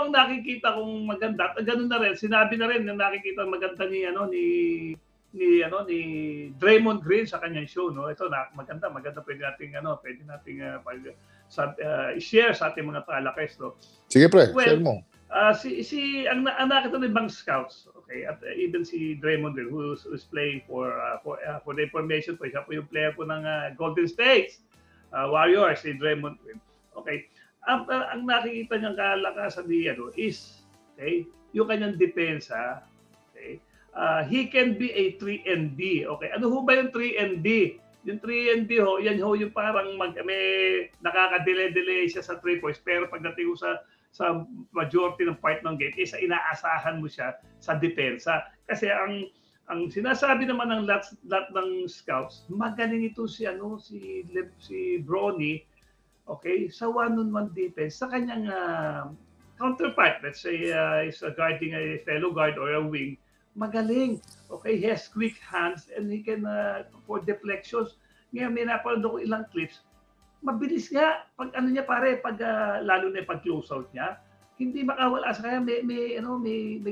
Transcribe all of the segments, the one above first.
ang nakikita kong maganda, at ganun na rin, sinabi na rin na nakikita maganda ni Draymond Green sa kanyang show, no? Ito na maganda pwede nating i-share sa ating mga talakes, no? Sige pre, share mo. Ang nakita ng ibang scouts, okay, at even si Draymond Green who's playing for the information po, siya po yung player po ng Golden State Warriors, si Draymond Green. Okay. Ang nakikita niyang kalakasan ni is, okay, yung kanyang depensa, okay. He can be a 3-and-D. Okay. Ano ho ba yung 3-and-D? Yung 3-and-D ho, yan ho yung parang may nakaka-delay siya sa 3 points, pero pagdating ho sa majority ng part ng game, isa inaasahan mo siya sa depensa. Kasi ang sinasabi naman ng lahat ng scouts, magaling ito si Bronny, okay, sa one-on-one defense, sa kanyang counterpart, let's say is guarding a fellow guard or a wing, magaling. Okay, he has quick hands and he can for deflections. Ngayon, may napanood ko ilang clips, mabilis nga pag lalo na pag close out niya, hindi makawala sa kanya, may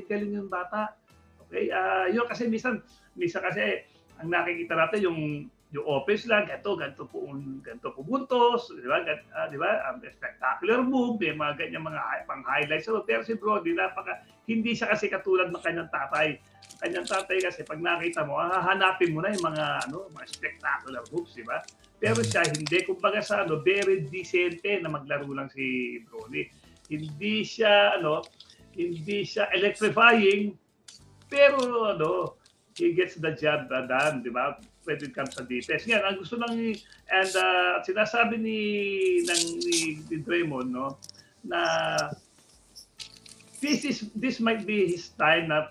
galing yung bata. Okay, yun kasi minsan kasi ang nakikita natin yung offense lang, ganito po buntos, di ba? Di ba? Spectacular move, may mga ganyan mga pang-highlights. Pero si Bronny, hindi siya kasi katulad ng kanyang tatay. Kanyang tatay kasi pag nakita mo, hahanapin mo na yung mga spectacular moves, di ba? Pero siya hindi, kumbaga very decente na maglaro lang si Bronny. Hindi siya electrifying, pero he gets the job done, di ba? When it comes sa defense. Ngayon, ang gusto lang sinasabi ni Draymond, no, na this might be his time na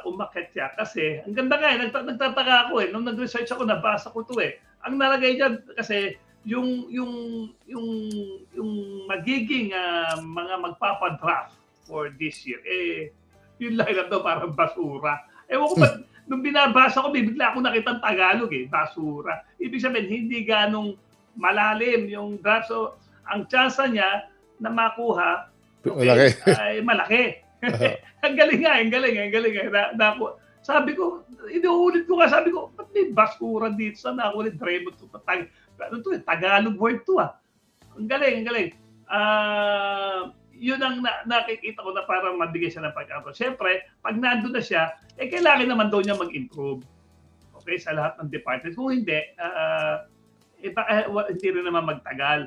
umakyat siya kasi ang ganda nga nagtataka ako nung nag-research ako, nabasa ko to ang nalagay diyan kasi yung magiging mga magpapa-draft for this year yung lineup daw parang basura. Ewan ko ba, nung binabasa ko, bigla ako nakitang Tagalog basura. Ibig sabihin, hindi ganong malalim yung draft. So, ang chance niya na makuha ay malaki. Ang galing nga. Sabi ko, inuulit ko nga, sabi ko, ba't may basura dito? Saan ako ulit Draymond to? Tagalog word to Ang galing. Yun ang nakikita ko na parang mabigay siya ng pagkakataon. Siyempre, pag nandun na siya, kailangan naman daw niya mag-improve. Okay, sa lahat ng departments. Kung hindi, hindi rin naman magtagal.